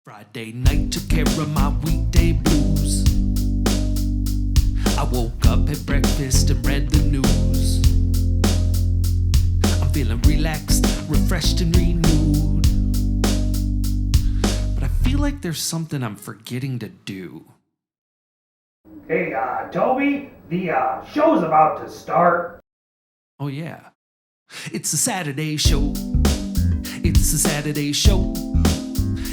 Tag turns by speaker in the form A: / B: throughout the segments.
A: Friday night took care of my weekday blues. I woke up, had breakfast, and read the news. I'm feeling relaxed, refreshed, and renewed. But I feel like there's something I'm forgetting to do.
B: Hey, Toby, the show's about to start.
A: Oh yeah, it's a Saturday show. It's a Saturday show.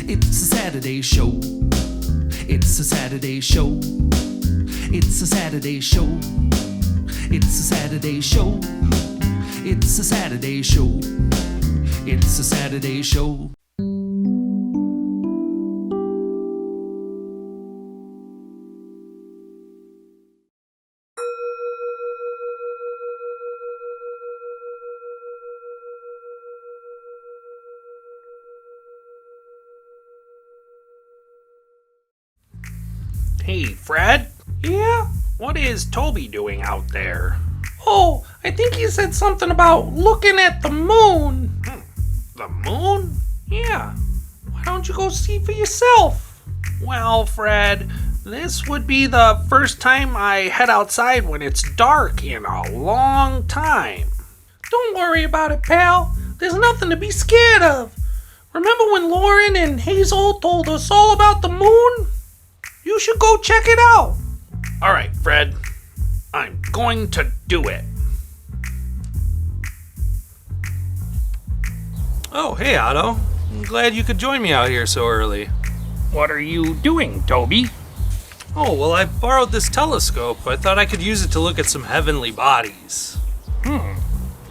A: It's a Saturday show. It's a Saturday show. It's a Saturday show. It's a Saturday show. It's a Saturday show. It's a Saturday show.
C: Hey, Fred? Yeah? What is Toby doing out there? Oh, I think he said something about looking at the moon. The moon? Yeah. Why don't you go see for yourself? Well, Fred, this would be the first time I head outside when it's dark in a long time. Don't worry about it, pal. There's nothing to be scared of. Remember when Lauren and Hazel told us all about the moon? You should go check it out. All right, Fred. I'm going to do it.
D: Oh, hey, Otto. I'm glad you could join me out here so early.
C: What are you doing, Toby?
D: Oh, well, I borrowed this telescope. I thought I could use it to look at some heavenly bodies.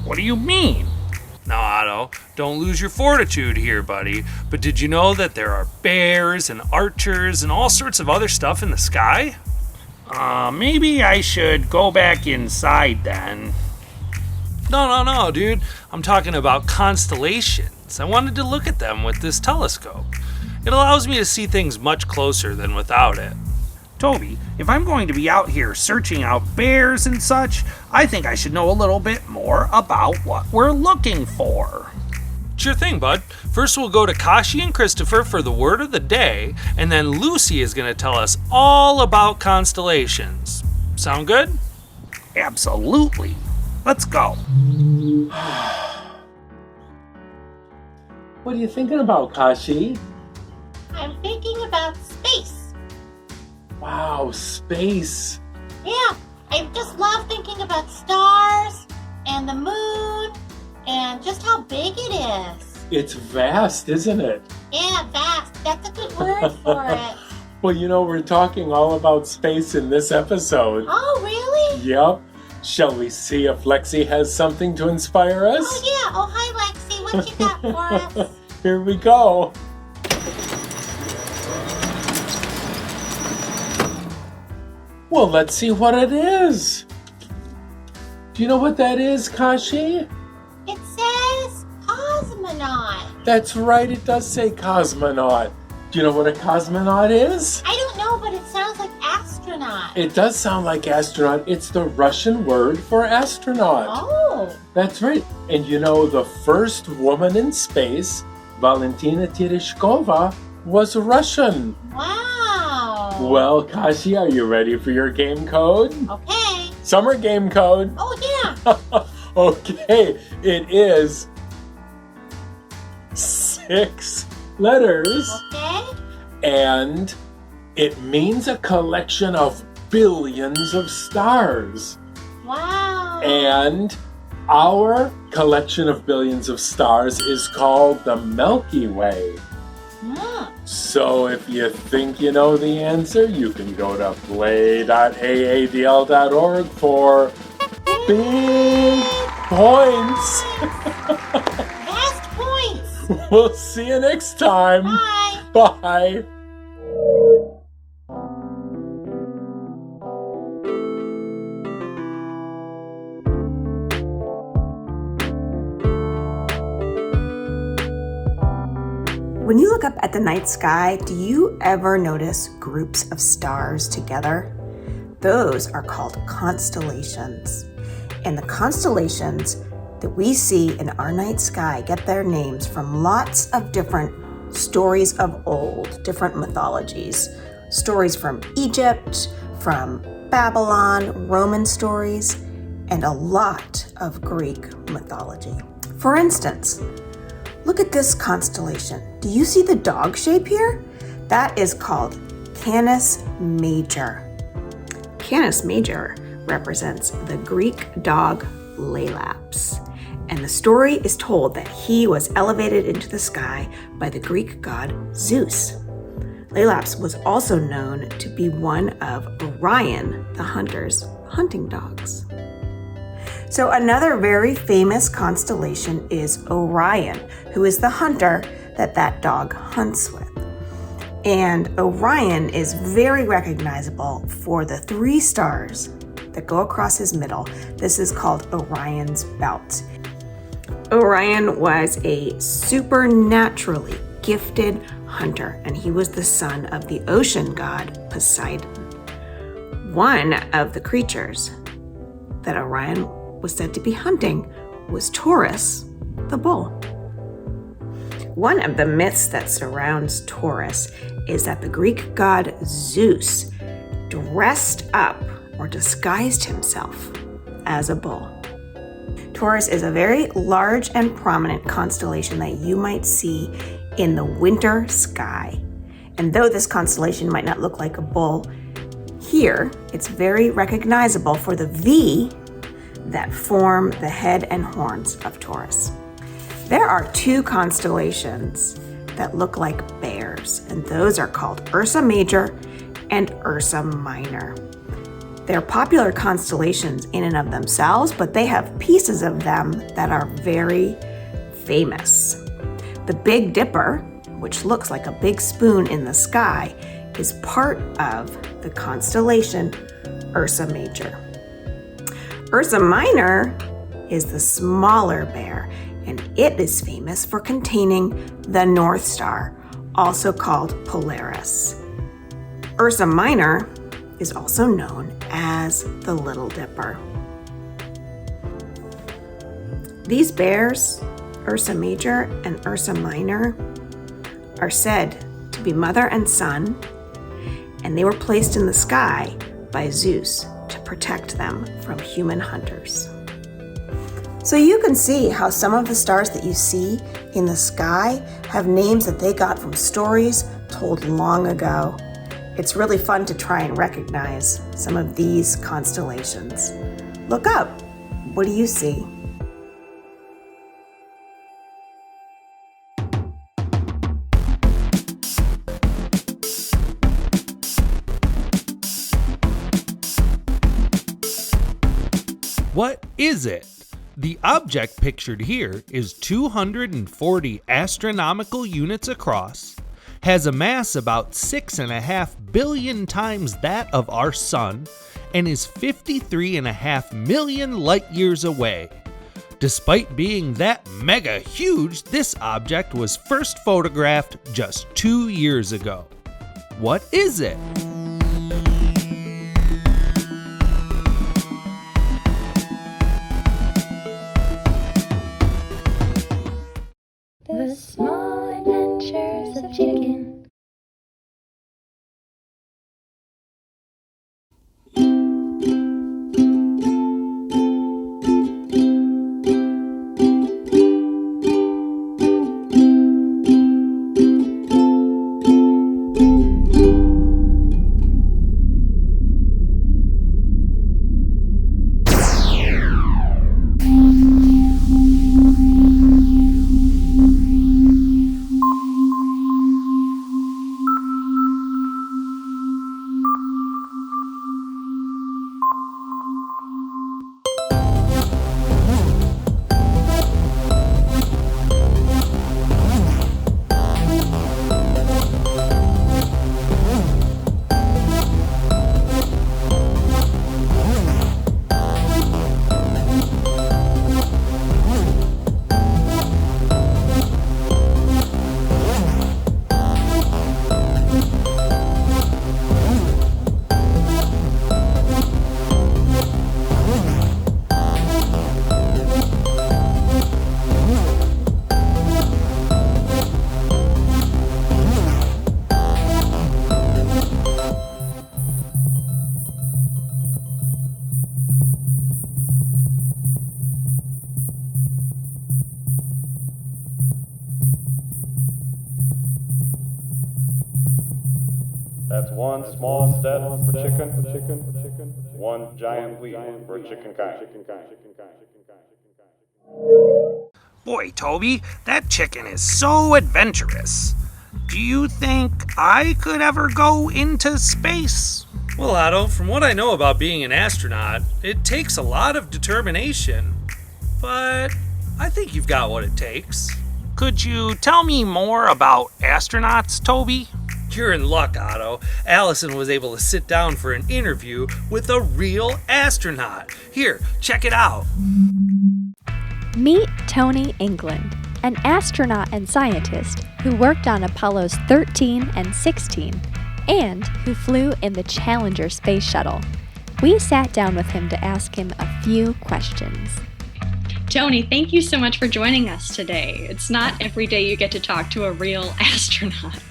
C: What do you mean?
D: Now, Otto, don't lose your fortitude here, buddy. But did you know that there are bears and archers and all sorts of other stuff in the sky?
C: Maybe I should go back inside then.
D: No, dude. I'm talking about constellations. I wanted to look at them with this telescope. It allows me to see things much closer than without it.
C: Toby, if I'm going to be out here searching out bears and such, I think I should know a little bit more about what we're looking for.
D: Sure thing, bud. First we'll go to Kashi and Christopher for the word of the day, and then Lucy is going to tell us all about constellations. Sound good?
C: Absolutely. Let's go.
E: What are you thinking about, Kashi?
F: I'm thinking about space.
E: Wow, space.
F: Yeah, I just love thinking about stars and the moon and just how big it is.
E: It's vast, isn't it?
F: Yeah, vast. That's a good word for it.
E: Well, you know, we're talking all about space in this episode.
F: Oh, really?
E: Yep. Shall we see if Lexi has something to inspire us?
F: Oh, yeah. Oh, hi, Lexi. What you got for us?
E: Here we go. Well, let's see what it is. Do you know what that is, Kashi?
F: It says cosmonaut.
E: That's right, it does say cosmonaut. Do you know what a cosmonaut is?
F: I don't know, but it sounds like astronaut.
E: It does sound like astronaut. It's the Russian word for astronaut.
F: Oh.
E: That's right. And you know, the first woman in space, Valentina Tereshkova, was Russian.
F: Wow.
E: Well, Kashi, are you ready for your game code?
F: Okay.
E: Summer game code.
F: Oh, yeah.
E: Okay, it is 6 letters.
F: Okay.
E: And it means a collection of billions of stars.
F: Wow.
E: And our collection of billions of stars is called the Milky Way. So if you think you know the answer, you can go to play.aadl.org for big points.
F: Vast points.
E: We'll see you next time.
F: Bye.
E: Bye.
G: When you look up at the night sky, do you ever notice groups of stars together? Those are called constellations. And the constellations that we see in our night sky get their names from lots of different stories of old, different mythologies. Stories from Egypt, from Babylon, Roman stories, and a lot of Greek mythology. For instance, look at this constellation. Do you see the dog shape here? That is called Canis Major. Canis Major represents the Greek dog Laelaps. And the story is told that he was elevated into the sky by the Greek god Zeus. Laelaps was also known to be one of Orion, the hunter's hunting dogs. So another very famous constellation is Orion, who is the hunter that dog hunts with. And Orion is very recognizable for the 3 stars that go across his middle. This is called Orion's belt. Orion was a supernaturally gifted hunter, and he was the son of the ocean god Poseidon. One of the creatures that Orion was said to be hunting was Taurus, the bull. One of the myths that surrounds Taurus is that the Greek god Zeus dressed up or disguised himself as a bull. Taurus is a very large and prominent constellation that you might see in the winter sky. And though this constellation might not look like a bull here, it's very recognizable for the V that form the head and horns of Taurus. There are 2 constellations that look like bears, and those are called Ursa Major and Ursa Minor. They're popular constellations in and of themselves, but they have pieces of them that are very famous. The Big Dipper, which looks like a big spoon in the sky, is part of the constellation Ursa Major. Ursa Minor is the smaller bear, and it is famous for containing the North Star, also called Polaris. Ursa Minor is also known as the Little Dipper. These bears, Ursa Major and Ursa Minor, are said to be mother and son, and they were placed in the sky by Zeus to protect them from human hunters. So you can see how some of the stars that you see in the sky have names that they got from stories told long ago. It's really fun to try and recognize some of these constellations. Look up. What do you see?
D: What is it? The object pictured here is 240 astronomical units across, has a mass about 6.5 billion times that of our sun, and is 53.5 million light years away. Despite being that mega huge, this object was first photographed just 2 years ago. What is it?
H: The Small Adventures of Chicken.
I: That's one small step for chicken, one giant leap for chickenkind.
C: Boy, Toby, that chicken is so adventurous. Do you think I could ever go into space?
D: Well, Otto, from what I know about being an astronaut, it takes a lot of determination. But I think you've got what it takes.
C: Could you tell me more about astronauts, Toby?
D: You're in luck, Otto. Allison was able to sit down for an interview with a real astronaut. Here, check it out.
H: Meet Tony England, an astronaut and scientist who worked on Apollos 13 and 16 and who flew in the Challenger space shuttle. We sat down with him to ask him a few questions.
J: Tony, thank you so much for joining us today. It's not every day you get to talk to a real astronaut.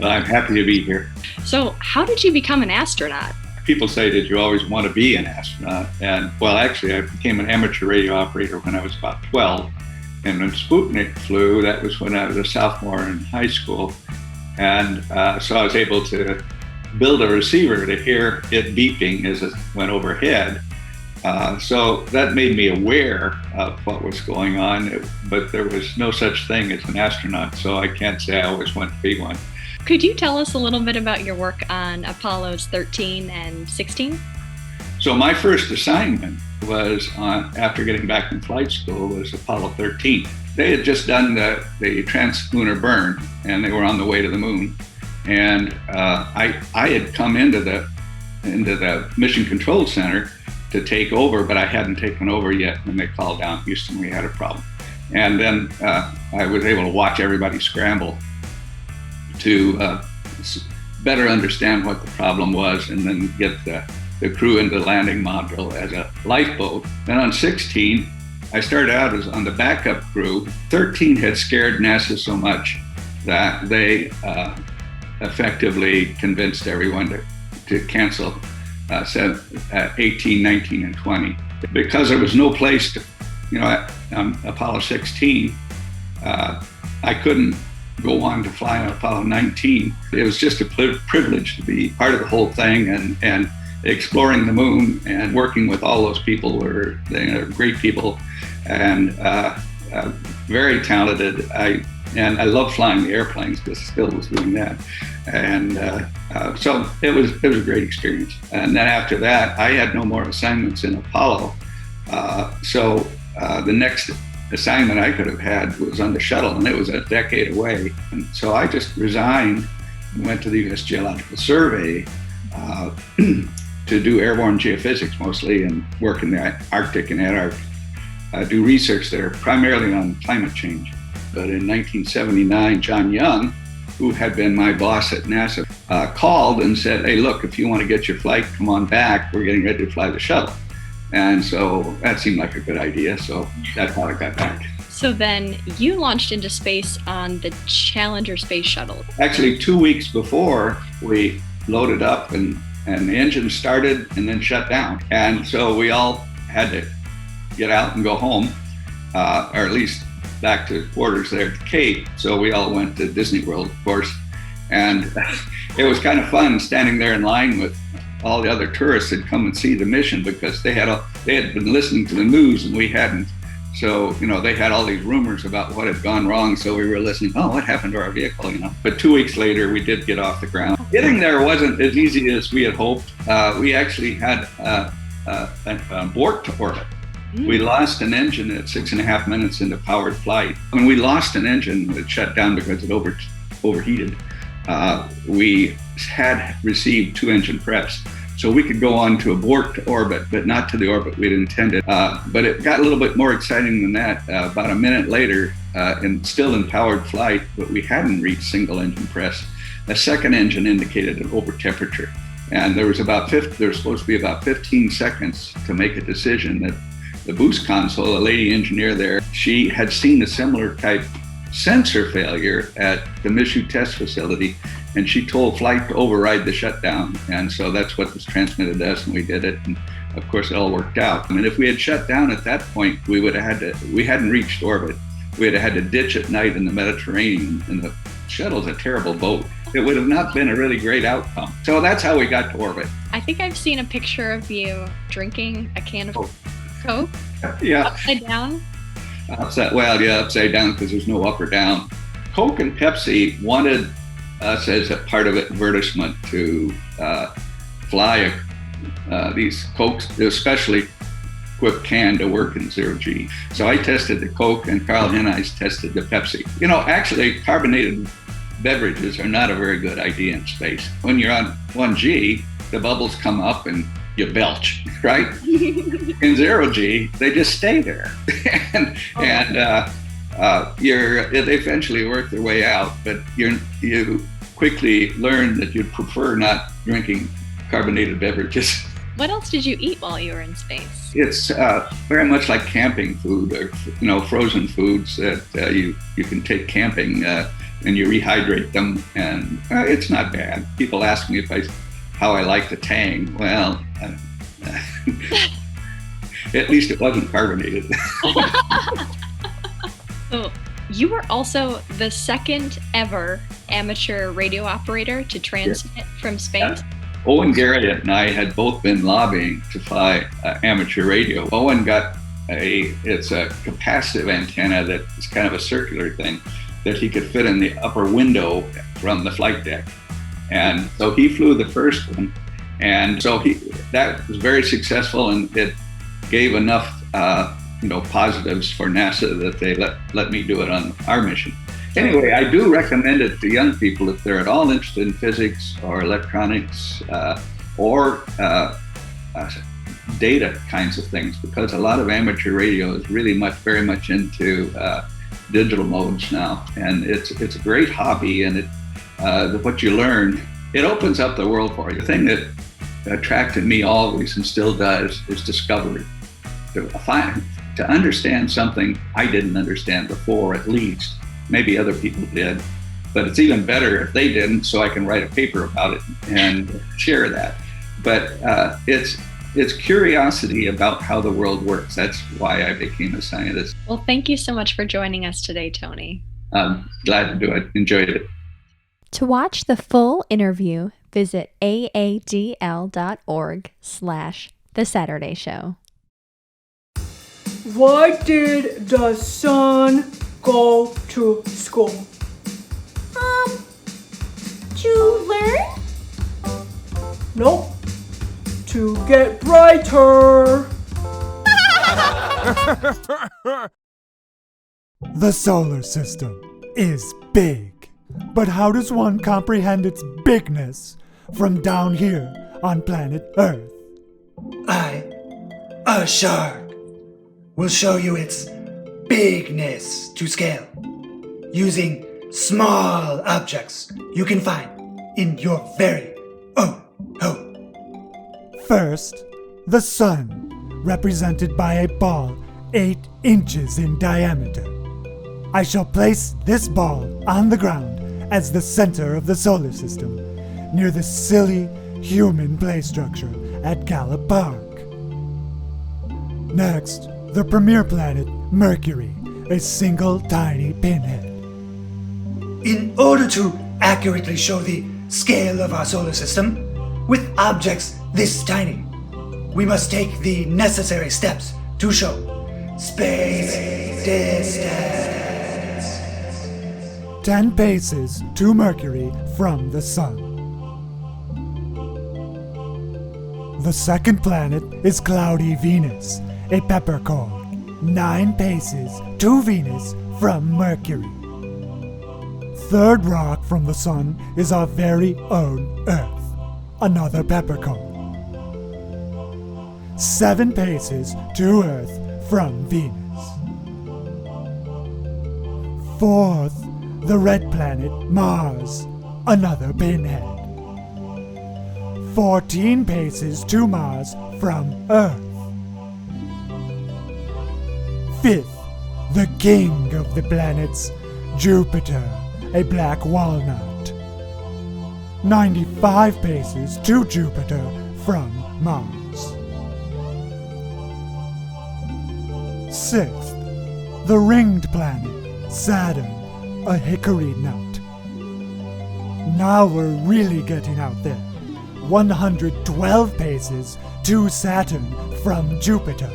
K: I'm happy to be here.
J: So, how did you become an astronaut?
K: People say, did you always want to be an astronaut? And well, actually, I became an amateur radio operator when I was about 12. And when Sputnik flew, that was when I was a sophomore in high school. And so I was able to build a receiver to hear it beeping as it went overhead. So that made me aware of what was going on, but there was no such thing as an astronaut. So I can't say I always wanted to be one.
J: Could you tell us a little bit about your work on Apollos 13 and 16?
K: So my first assignment was after getting back from flight school was Apollo 13. They had just done the translunar burn and they were on the way to the moon. And I had come into the Mission Control Center to take over, but I hadn't taken over yet when they called down Houston, we had a problem. And then I was able to watch everybody scramble to better understand what the problem was and then get the crew into the landing module as a lifeboat. Then on 16, I started out as on the backup crew. 13 had scared NASA so much that they effectively convinced everyone to cancel 18, 19, and 20. Because there was no place to, on Apollo 16, I couldn't go on to fly on Apollo 19. It was just a privilege to be part of the whole thing and exploring the moon and working with all those people were great people and very talented. I love flying the airplanes because Phil was doing that. And so it was a great experience. And then after that, I had no more assignments in Apollo. So the next assignment I could have had was on the shuttle, and it was a decade away. And so I just resigned and went to the U.S. Geological Survey to do airborne geophysics mostly and work in the Arctic and Antarctic, do research there primarily on climate change. But in 1979, John Young, who had been my boss at NASA, called and said, hey, look, if you want to get your flight, come on back. We're getting ready to fly the shuttle. And so that seemed like a good idea. So that's how I got back.
J: So then you launched into space on the Challenger space shuttle.
K: Actually, 2 weeks before, we loaded up and the engine started and then shut down. And so we all had to get out and go home, or at least back to quarters there at the Cape. So we all went to Disney World, of course. And it was kind of fun standing there in line with all the other tourists had come and see the mission because they had been listening to the news and we hadn't. So, they had all these rumors about what had gone wrong. So we were listening, what happened to our vehicle, But 2 weeks later, we did get off the ground. Getting there wasn't as easy as we had hoped. We actually had abort to orbit. We lost an engine at 6.5 minutes into powered flight. When we lost an engine that shut down because it overheated, we had received 2 engine preps. So we could go on to abort to orbit, but not to the orbit we'd intended. But it got a little bit more exciting than that. About a minute later, and still in powered flight, but we hadn't reached single engine press. A second engine indicated an over temperature. And there was supposed to be about 15 seconds to make a decision. That the boost console, a lady engineer there, she had seen a similar type sensor failure at the Michoud test facility, and she told flight to override the shutdown. And so that's what was transmitted to us, and we did it. And of course, it all worked out. I mean, if we had shut down at that point, we hadn't reached orbit. We had to ditch at night in the Mediterranean, and the shuttle's a terrible boat. it would have not been a really great outcome. So that's how we got to orbit.
J: I think I've seen a picture of you drinking a can of Coke
K: Yeah.
J: upside down.
K: Upside down because there's no up or down. Coke and Pepsi wanted us as a part of advertisement to fly these Cokes, especially quick can, to work in zero G. So I tested the Coke and Carl Henneis tested the Pepsi. Actually carbonated beverages are not a very good idea in space. When you're on 1G, the bubbles come up and you belch, right? In zero G, they just stay there. and they eventually work their way out, but you quickly learn that you'd prefer not drinking carbonated beverages.
J: What else did you eat while you were in space?
K: It's very much like camping food, or frozen foods that you can take camping and you rehydrate them, and it's not bad. People ask me how I like the tang. Well, at least it wasn't carbonated.
J: So you were also the second ever amateur radio operator to transmit from space.
K: Owen Garrett and I had both been lobbying to fly amateur radio. Owen got it's a capacitive antenna that is kind of a circular thing that he could fit in the upper window from the flight deck. And so he flew the first one. And so that was very successful, and it gave enough positives for NASA that they let me do it on our mission. Anyway, I do recommend it to young people if they're at all interested in physics or electronics or data kinds of things, because a lot of amateur radio is really very much into digital modes now, and it's a great hobby, and what you learn, it opens up the world for you. The thing that attracted me always and still does is discovery. To understand something I didn't understand before, at least. Maybe other people did, but it's even better if they didn't, so I can write a paper about it and share that. But it's curiosity about how the world works. That's why I became a scientist.
J: Well, thank you so much for joining us today, Tony.
K: I'm glad to do it. Enjoyed it.
H: To watch the full interview, visit aadl.org/The Saturday Show.
L: Why did the sun go to school?
F: To learn?
L: Nope. To get brighter.
M: The solar system is big, but how does one comprehend its bigness from down here on planet Earth?
N: I, a shark, will show you its bigness to scale, using small objects you can find in your very own home.
M: First, the sun, represented by a ball 8 inches in diameter. I shall place this ball on the ground as the center of the solar system, near the silly human play structure at Gallup Park. Next, the premier planet, Mercury, a single tiny pinhead.
N: In order to accurately show the scale of our solar system, with objects this tiny, we must take the necessary steps to show space distance.
M: 10 paces to Mercury from the sun. The second planet is cloudy Venus, a peppercorn, 9 paces to Venus from Mercury. Third rock from the sun is our very own Earth, another peppercorn. 7 paces to Earth from Venus. Fourth, the red planet Mars, another pinhead. 14 paces to Mars from Earth. Fifth, the king of the planets, Jupiter, a black walnut. 95 paces to Jupiter from Mars. Sixth, the ringed planet, Saturn, a hickory nut. Now we're really getting out there. 112 paces to Saturn from Jupiter.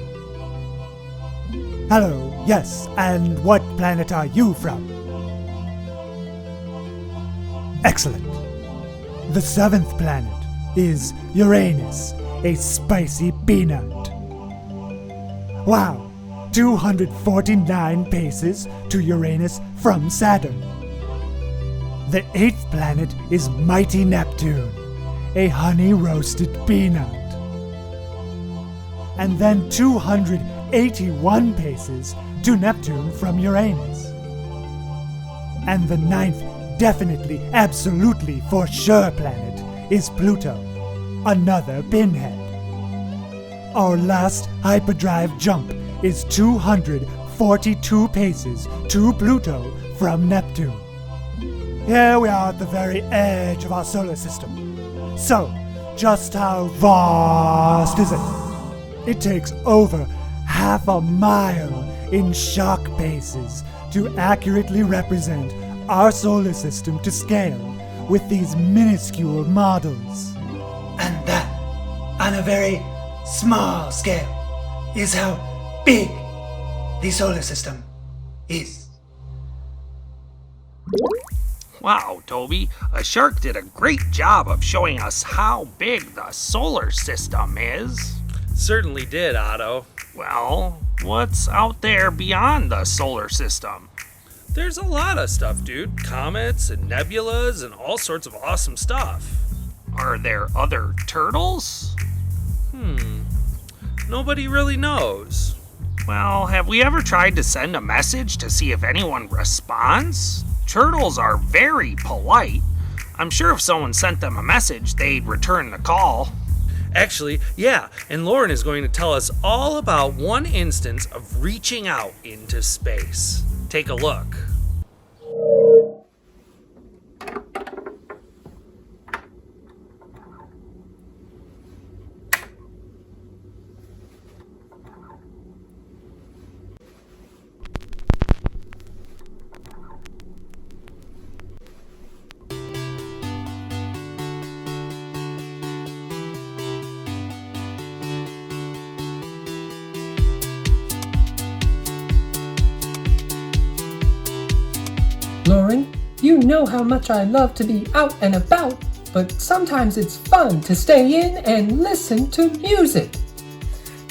M: Hello, yes, and what planet are you from? Excellent. The 7th planet is Uranus, a spicy peanut. Wow, 249 paces to Uranus from Saturn. The 8th planet is mighty Neptune, a honey-roasted peanut. And then 281 paces to Neptune from Uranus. And the 9th, definitely, absolutely, for sure planet is Pluto, another pinhead. Our last hyperdrive jump is 242 paces to Pluto from Neptune. Here we are at the very edge of our solar system. So, just how vast is it? It takes over half a mile in shock paces to accurately represent our solar system to scale with these minuscule models.
N: And that, on a very small scale, is how big the solar system is.
C: Wow, Toby, a shark did a great job of showing us how big the solar system is.
D: Certainly did, Otto.
C: Well, what's out there beyond the solar system?
D: There's a lot of stuff, dude. Comets and nebulas and all sorts of awesome stuff.
C: Are there other turtles?
D: Nobody really knows.
C: Well, have we ever tried to send a message to see if anyone responds? Turtles are very polite. I'm sure if someone sent them a message, they'd return the call.
D: Actually, yeah, and Lauren is going to tell us all about one instance of reaching out into space. Take a look.
O: Lauren, you know how much I love to be out and about, but sometimes it's fun to stay in and listen to music.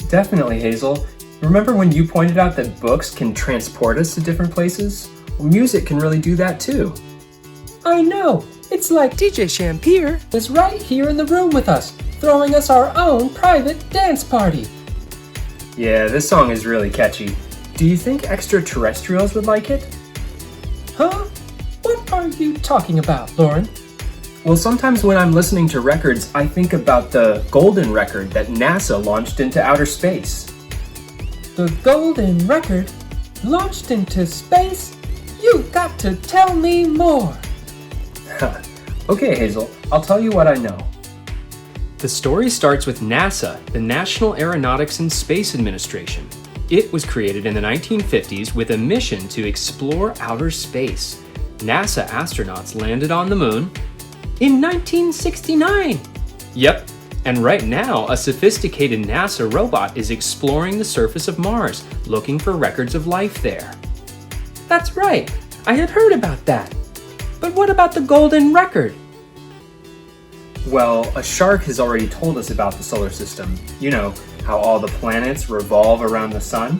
P: Definitely, Hazel. Remember when you pointed out that books can transport us to different places? Well, music can really do that too.
O: I know. It's like DJ Shampier is right here in the room with us, throwing us our own private dance party.
P: Yeah, this song is really catchy. Do you think extraterrestrials would like it?
O: Huh? What are you talking about, Lauren?
P: Well, sometimes when I'm listening to records, I think about the golden record that NASA launched into outer space.
O: The golden record? Launched into space? You've got to tell me more.
P: Okay, Hazel, I'll tell you what I know. The story starts with NASA, the National Aeronautics and Space Administration. It was created in the 1950s with a mission to explore outer space. NASA astronauts landed on the moon in 1969. Yep, and right now a sophisticated NASA robot is exploring the surface of Mars, looking for records of life there.
O: That's right, I had heard about that. But what about the golden record?
P: Well, a shark has already told us about the solar system. You know, how all the planets revolve around the sun?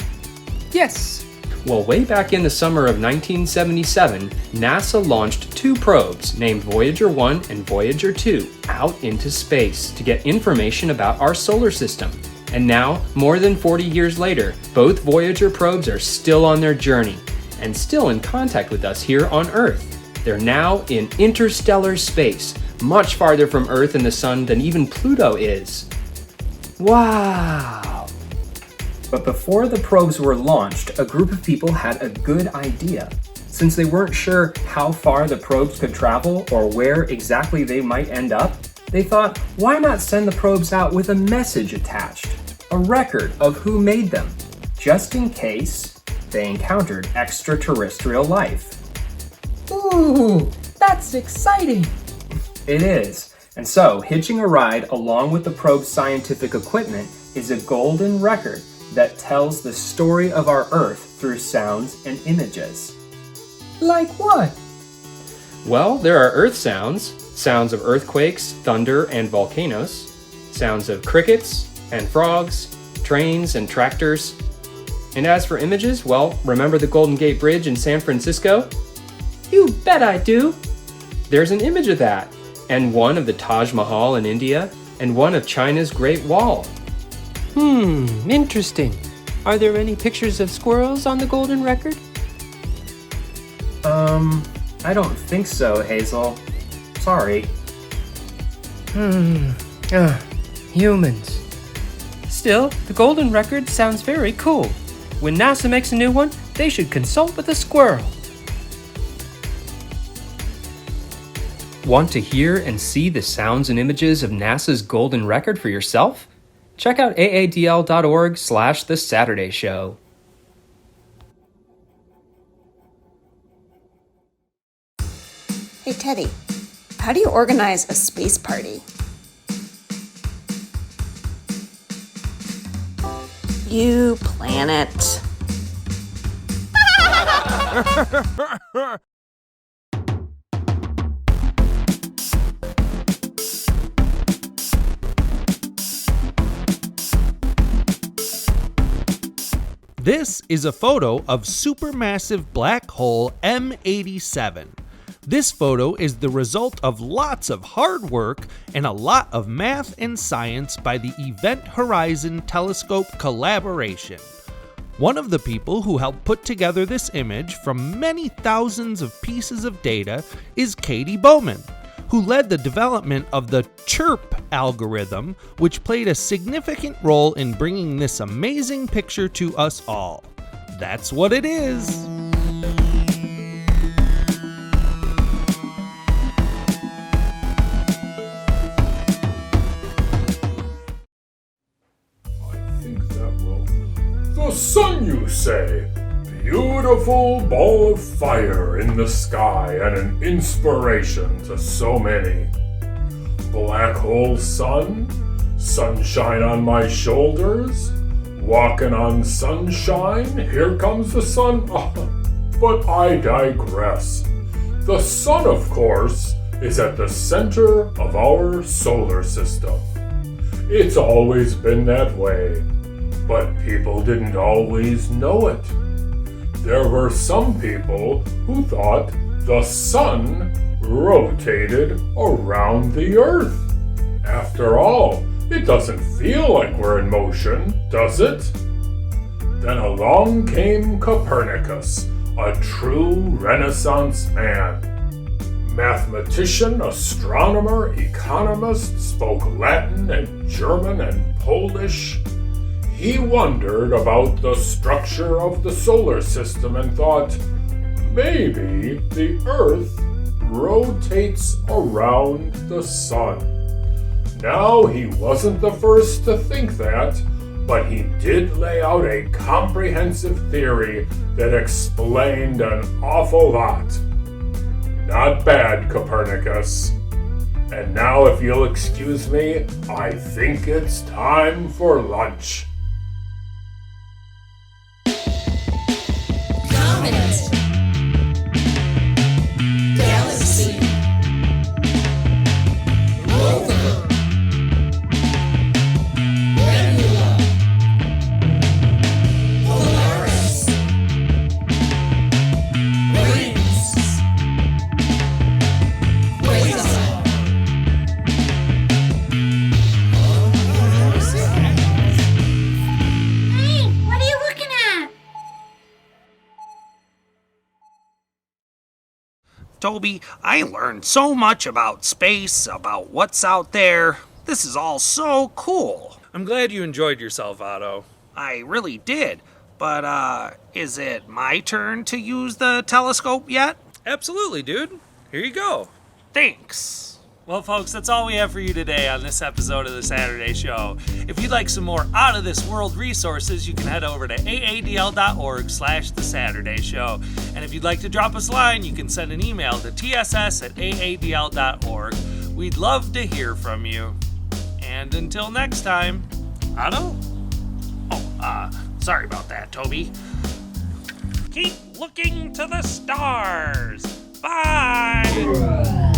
O: Yes.
P: Well, way back in the summer of 1977, NASA launched 2 probes named Voyager 1 and Voyager 2 out into space to get information about our solar system. And now, more than 40 years later, both Voyager probes are still on their journey and still in contact with us here on Earth. They're now in interstellar space, much farther from Earth and the Sun than even Pluto is. Wow! But before the probes were launched, a group of people had a good idea. Since they weren't sure how far the probes could travel or where exactly they might end up, they thought, why not send the probes out with a message attached? A record of who made them, just in case they encountered extraterrestrial life.
O: Ooh, that's exciting!
P: It is. And so, hitching a ride along with the probe's scientific equipment is a golden record that tells the story of our Earth through sounds and images.
O: Like what?
P: Well, there are Earth sounds, sounds of earthquakes, thunder, and volcanoes, sounds of crickets and frogs, trains and tractors. And as for images, well, remember the Golden Gate Bridge in San Francisco?
O: You bet I do.
P: There's an image of that, and one of the Taj Mahal in India, and one of China's Great Wall.
O: Interesting. Are there any pictures of squirrels on the golden record?
P: I don't think so, Hazel. Sorry.
O: Humans. Still, the golden record sounds very cool. When NASA makes a new one, they should consult with a squirrel.
P: Want to hear and see the sounds and images of NASA's golden record for yourself? Check out aadl.org/The Saturday Show.
G: Hey, Teddy, how do you organize a space party? You plan it.
D: This is a photo of supermassive black hole M87. This photo is the result of lots of hard work and a lot of math and science by the Event Horizon Telescope collaboration. One of the people who helped put together this image from many thousands of pieces of data is Katie Bowman, who led the development of the CHIRP algorithm, which played a significant role in bringing this amazing picture to us all. That's what it is.
E: The sun, you say? Beautiful ball of fire in the sky and an inspiration to so many. Black hole sun, sunshine on my shoulders, walking on sunshine, here comes the sun. But I digress. The sun, of course, is at the center of our solar system. It's always been that way, but people didn't always know it. There were some people who thought the sun rotated around the Earth. After all, it doesn't feel like we're in motion, does it? Then along came Copernicus, a true Renaissance man. Mathematician, astronomer, economist, spoke Latin and German and Polish. He wondered about the structure of the solar system and thought, maybe the Earth rotates around the sun. Now, he wasn't the first to think that, but he did lay out a comprehensive theory that explained an awful lot. Not bad, Copernicus. And now, if you'll excuse me, I think it's time for lunch.
Q: Galaxy. Rover. Nebula. Polaris. Rings. Quasar.
F: Hey, what are you looking at?
C: Toby, I learned so much about space, about what's out there. This is all so cool.
D: I'm glad you enjoyed yourself, Otto.
C: I really did. But, is it my turn to use the telescope yet?
D: Absolutely, dude. Here you go.
C: Thanks.
D: Well, folks, that's all we have for you today on this episode of The Saturday Show. If you'd like some more out-of-this-world resources, you can head over to aadl.org/The Saturday Show. And if you'd like to drop us a line, you can send an email to tss@aadl.org. We'd love to hear from you. And until next time, Otto?
C: Sorry about that, Toby. Keep looking to the stars. Bye!